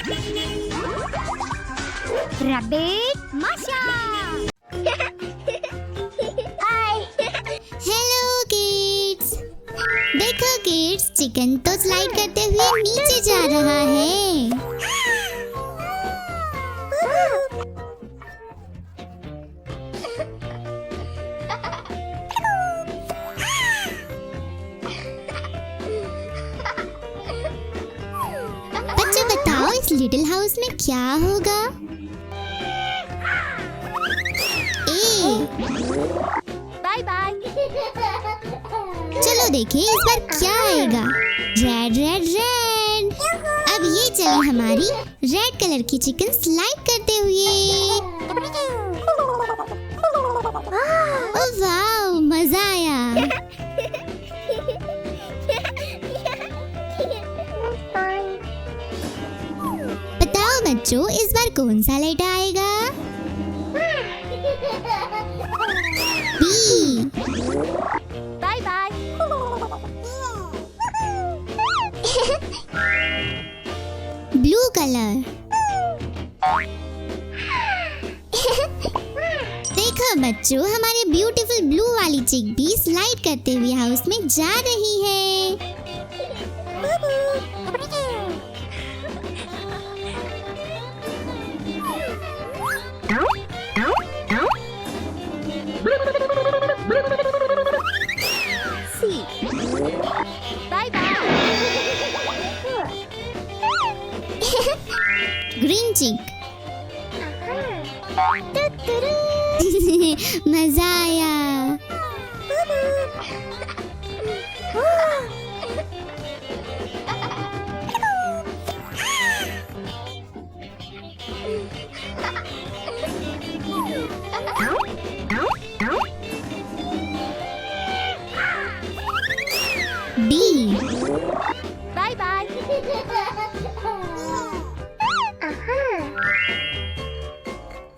Rabbit, Masha. Hi. Hello kids. देखो kids, chicken तो slide करते हुए नीचे जा रहा है। बच्चों बताओ, इस लिटिल हाउस में क्या होगा? Bye bye. चलो देखें इस बार क्या आएगा। Red red red. अब ये चली हमारी रेड कलर की चिकन स्लाइड करते हुए। ओह वाव, मजा आया। बताओ बच्चों, इस बार कौन सा लेटर आएगा? B. Bye bye. Blue colour. देखो बच्चों, हमारी ब्यूटीफुल ब्लू वाली चिक भी स्लाइड करते हुए हाउस में जा रही है। Bye bye. ग्रीन चिक। मजा आया। D. Bye bye.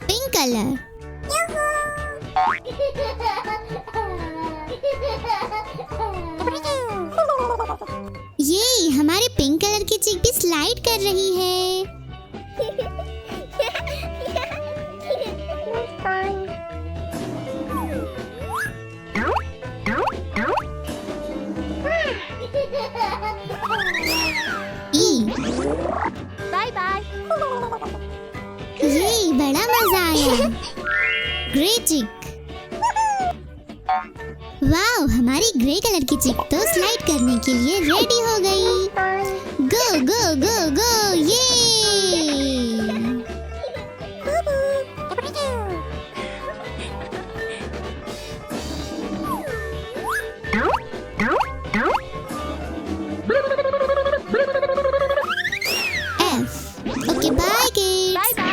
Pink colour. ये हमारे पिंक कलर की चिक भी स्लाइड कर रही है। ई। Bye bye. ये बड़ा मजा आया। ग्रे चिक। वाव, हमारी ग्रे कलर की चिक तो स्लाइड करने के लिए रेडी हो गई। गो गो गो गो, ये। F. Okay, bye kids. Bye bye.